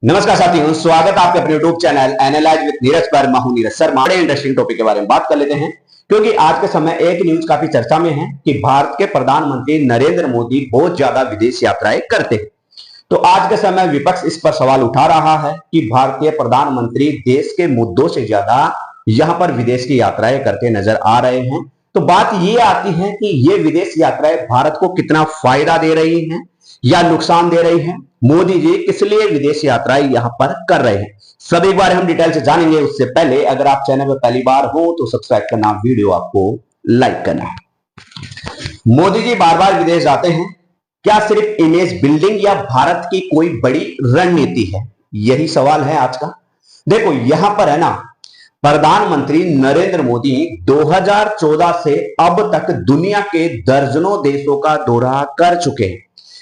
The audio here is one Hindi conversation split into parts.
नमस्कार साथियों, स्वागत है आपके अपने YouTube channel analyse with Neeraj पर। मैं हूं नीरज सर। बड़े इंटरेस्टिंग टॉपिक के बारे में बात कर लेते हैं, क्योंकि आज के समय एक न्यूज काफी चर्चा में है कि भारत के प्रधानमंत्री नरेंद्र मोदी बहुत ज्यादा विदेश यात्राएं करते हैं। तो आज के समय विपक्ष इस पर सवाल उठा रहा है कि भारतीय प्रधानमंत्री देश के मुद्दों से ज्यादा यहां पर विदेश की यात्राएं करते नजर आ रहे हैं। तो बात ये आती है कि ये विदेश यात्राएं भारत को कितना फायदा दे रही हैं या नुकसान दे रही हैं। मोदी जी किस लिए विदेश यात्राएं यहां पर कर रहे हैं, सब एक बार हम डिटेल से जानेंगे। उससे पहले अगर आप चैनल पर पहली बार हो तो सब्सक्राइब करना, वीडियो आपको लाइक करना है। मोदी जी बार बार विदेश जाते हैं, क्या सिर्फ इमेज बिल्डिंग या भारत की कोई बड़ी रणनीति है? यही सवाल है आज का। देखो यहां पर है ना, प्रधानमंत्री नरेंद्र मोदी 2014 से अब तक दुनिया के दर्जनों देशों का दौरा कर चुके हैं।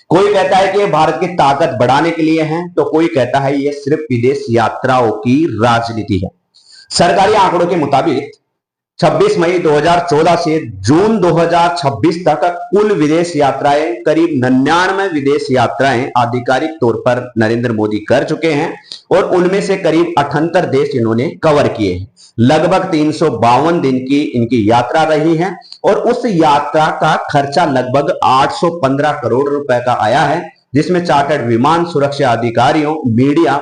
कोई कहता है कि ये भारत की ताकत बढ़ाने के लिए है, तो कोई कहता है ये सिर्फ विदेश यात्राओं की राजनीति है। सरकारी आंकड़ों के मुताबिक 26 मई 2014 से जून 2026 तक कुल विदेश यात्राएं करीब 99 विदेश यात्राएं आधिकारिक तौर पर नरेंद्र मोदी कर चुके हैं, और उनमें से करीब 78 देश इन्होंने कवर किए हैं। लगभग 352 दिन की इनकी यात्रा रही है, और उस यात्रा का खर्चा लगभग 815 करोड़ रुपए का आया है, जिसमें चार्टर्ड विमान सुरक्षा अधिकारियों, मीडिया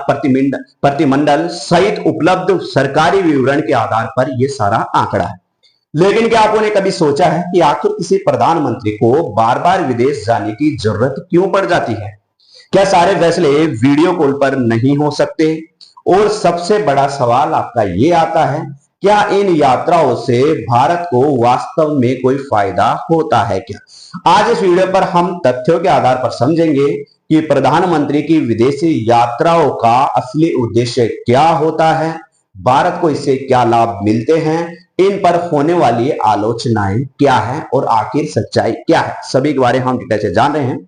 प्रतिमंडल सहित उपलब्ध सरकारी विवरण के आधार पर यह सारा आंकड़ा है। लेकिन क्या आपने कभी सोचा है कि आखिर किसी प्रधानमंत्री को बार बार विदेश जाने की जरूरत क्यों पड़ जाती है? क्या सारे फैसले वीडियो कॉल पर नहीं हो सकते? और सबसे बड़ा सवाल आपका यह आता है, क्या इन यात्राओं से भारत को वास्तव में कोई फायदा होता है क्या? आज इस वीडियो पर हम तथ्यों के आधार पर समझेंगे कि प्रधानमंत्री की विदेशी यात्राओं का असली उद्देश्य क्या होता है, भारत को इससे क्या लाभ मिलते हैं, इन पर होने वाली आलोचनाएं क्या है, और आखिर सच्चाई क्या है। सभी के बारे में हम डिटेल से जान रहे हैं।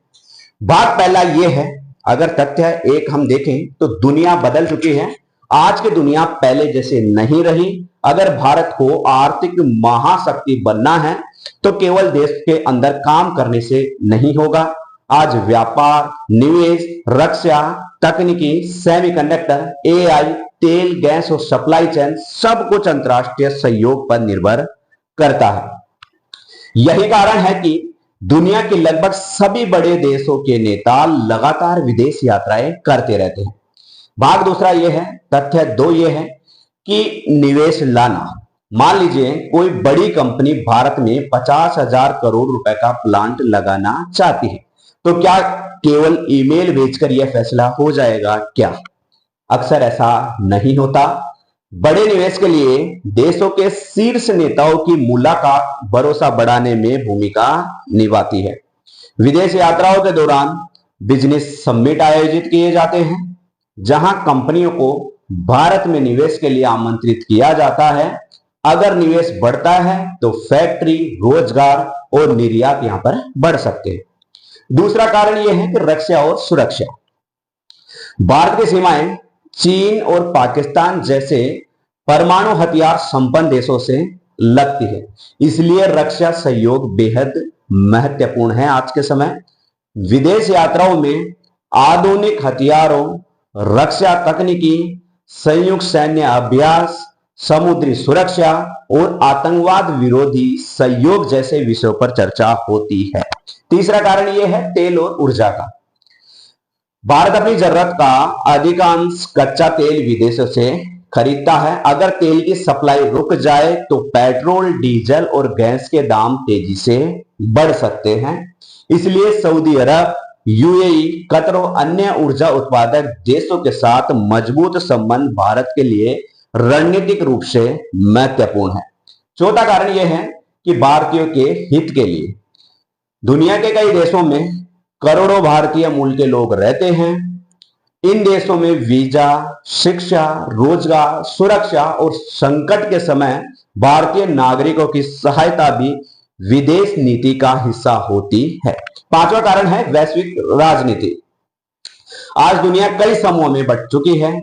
बात पहला यह है, अगर तथ्य एक हम देखें तो दुनिया बदल चुकी है। आज की दुनिया पहले जैसे नहीं रही। अगर भारत को आर्थिक महाशक्ति बनना है तो केवल देश के अंदर काम करने से नहीं होगा। आज व्यापार, निवेश, रक्षा, तकनीकी, सेमीकंडक्टर, एआई, तेल, गैस और सप्लाई चेन सब कुछ अंतरराष्ट्रीय सहयोग पर निर्भर करता है। यही कारण है कि दुनिया के लगभग सभी बड़े देशों के नेता लगातार विदेश यात्राएं करते रहते हैं। भाग दूसरा यह है, तथ्य दो यह है कि निवेश लाना। मान लीजिए कोई बड़ी कंपनी भारत में 50,000 करोड़ रुपए का प्लांट लगाना चाहती है, तो क्या केवल ईमेल भेजकर यह फैसला हो जाएगा क्या? अक्सर ऐसा नहीं होता। बड़े निवेश के लिए देशों के शीर्ष नेताओं की मुलाकात भरोसा बढ़ाने में भूमिका निभाती है। विदेश यात्राओं के दौरान बिजनेस समिट आयोजित किए जाते हैं, जहां कंपनियों को भारत में निवेश के लिए आमंत्रित किया जाता है। अगर निवेश बढ़ता है तो फैक्ट्री, रोजगार और निर्यात यहां पर बढ़ सकते हैं। दूसरा कारण यह है कि रक्षा और सुरक्षा। भारत की सीमाएं चीन और पाकिस्तान जैसे परमाणु हथियार संपन्न देशों से लगती है, इसलिए रक्षा सहयोग बेहद महत्वपूर्ण है आज के समय। विदेश यात्राओं में आधुनिक हथियारों, रक्षा तकनीकी, संयुक्त सैन्य अभ्यास, समुद्री सुरक्षा और आतंकवाद विरोधी सहयोग जैसे विषयों पर चर्चा होती है। तीसरा कारण यह है तेल और ऊर्जा का। भारत अपनी जरूरत का अधिकांश कच्चा तेल विदेशों से खरीदता है। अगर तेल की सप्लाई रुक जाए तो पेट्रोल, डीजल और गैस के दाम तेजी से बढ़ सकते हैं। इसलिए सऊदी अरब, यूएई, कतर और अन्य ऊर्जा उत्पादक देशों के साथ मजबूत संबंध भारत के लिए रणनीतिक रूप से महत्वपूर्ण है। चौथा कारण यह है कि भारतीयों के हित के लिए दुनिया के कई देशों में करोड़ों भारतीय मूल के लोग रहते हैं। इन देशों में वीजा, शिक्षा, रोजगार, सुरक्षा और संकट के समय भारतीय नागरिकों की सहायता भी विदेश नीति का हिस्सा होती है। पांचवा कारण है वैश्विक राजनीति। आज दुनिया कई समूहों में बट चुकी है,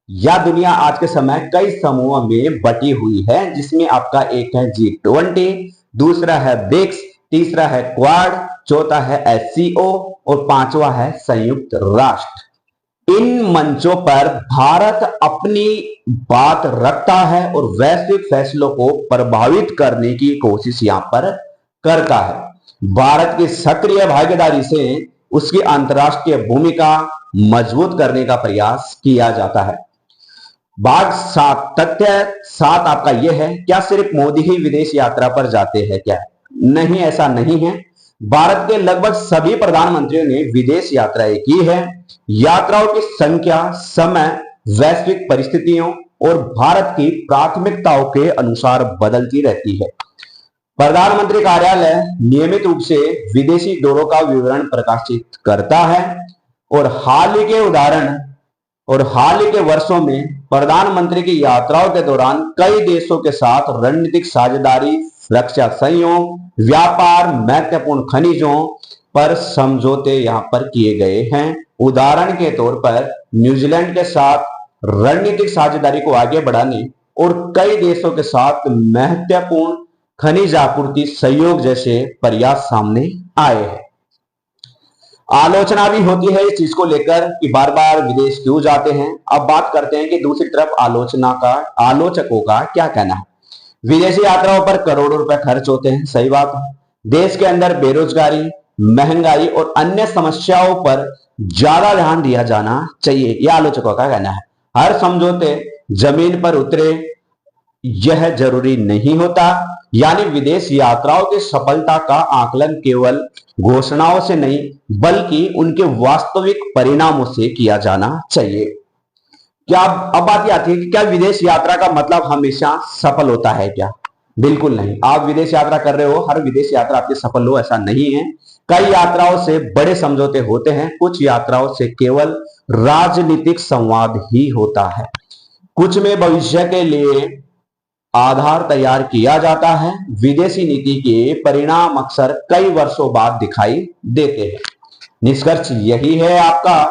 या दुनिया आज के समय कई समूहों में बटी हुई है, जिसमें आपका एक है G20, दूसरा है ब्रिक्स, तीसरा है क्वाड, चौथा है SCO और पांचवा है संयुक्त राष्ट्र। इन मंचों पर भारत अपनी बात रखता है और वैश्विक फैसलों को प्रभावित करने की कोशिश यहां पर करता है। भारत की सक्रिय भागीदारी से उसकी अंतर्राष्ट्रीय भूमिका मजबूत करने का प्रयास किया जाता है। भाग 7 तथ्य 7 आपका यह है, क्या सिर्फ मोदी ही विदेश यात्रा पर जाते हैं क्या? नहीं, ऐसा नहीं है। भारत के लगभग सभी प्रधानमंत्रियों ने विदेश यात्राएं की है। यात्राओं की संख्या समय, वैश्विक परिस्थितियों और भारत की प्राथमिकताओं के अनुसार बदलती रहती है। प्रधानमंत्री कार्यालय नियमित रूप से विदेशी दौरों का विवरण प्रकाशित करता है और हाल ही के वर्षों में प्रधानमंत्री की यात्राओं के दौरान कई देशों के साथ रणनीतिक साझेदारी, रक्षा सहयोग, व्यापार, महत्वपूर्ण खनिजों पर समझौते यहां पर किए गए हैं। उदाहरण के तौर पर न्यूजीलैंड के साथ रणनीतिक साझेदारी को आगे बढ़ाने और कई देशों के साथ महत्वपूर्ण खनिज आपूर्ति सहयोग जैसे प्रयास सामने आए हैं। आलोचना भी होती है इस चीज को लेकर कि बार बार विदेश क्यों जाते हैं। अब बात करते हैं कि दूसरी तरफ आलोचकों का क्या कहना है। विदेशी यात्राओं पर करोड़ों रुपए खर्च होते हैं, सही बात है। देश के अंदर बेरोजगारी, महंगाई और अन्य समस्याओं पर ज्यादा ध्यान दिया जाना चाहिए, यह आलोचकों का कहना है। हर समझौते जमीन पर उतरे यह जरूरी नहीं होता, यानी विदेश यात्राओं की सफलता का आकलन केवल घोषणाओं से नहीं बल्कि उनके वास्तविक परिणामों से किया जाना चाहिए। क्या अब बात आती है कि क्या विदेश यात्रा का मतलब हमेशा सफल होता है क्या? बिल्कुल नहीं। आप विदेश यात्रा कर रहे हो, हर विदेश यात्रा आपकी सफल हो ऐसा नहीं है। कई यात्राओं से बड़े समझौते होते हैं, कुछ यात्राओं से केवल राजनीतिक संवाद ही होता है। कुछ में भविष्य के लिए आधार तैयार किया जाता है। विदेशी नीति के परिणाम अक्सर कई वर्षों बाद दिखाई देते हैं। निष्कर्ष यही है आपका।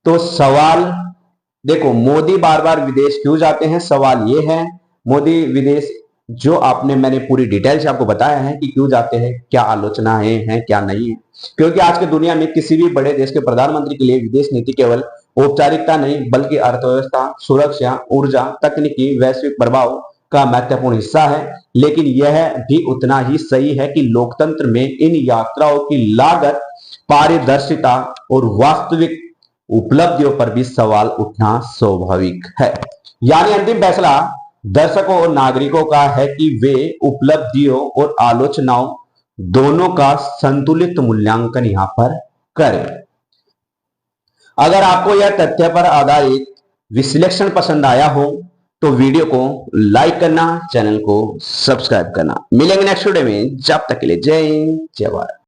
तो सवाल देखो, मोदी बार बार विदेश क्यों जाते हैं? सवाल यह है, मोदी विदेश जो मैंने पूरी डिटेल से आपको बताया है कि क्यों जाते हैं, क्या आलोचनाएं हैं क्या नहीं है। क्योंकि आज की दुनिया में किसी भी बड़े देश के प्रधानमंत्री के लिए विदेश नीति केवल औपचारिकता नहीं बल्कि अर्थव्यवस्था, सुरक्षा, ऊर्जा, तकनीकी, वैश्विक प्रभाव का महत्वपूर्ण हिस्सा है। लेकिन यह भी उतना ही सही है कि लोकतंत्र में इन यात्राओं की लागत, पारदर्शिता और वास्तविक उपलब्धियों पर भी सवाल उठना स्वाभाविक है। यानी अंतिम फैसला दर्शकों और नागरिकों का है कि वे उपलब्धियों और आलोचनाओं दोनों का संतुलित मूल्यांकन यहां पर करें। अगर आपको यह तथ्य पर आधारित विश्लेषण पसंद आया हो तो वीडियो को लाइक करना, चैनल को सब्सक्राइब करना। मिलेंगे नेक्स्ट वीडियो में, जब तक के लिए जय हिंद, जय भारत।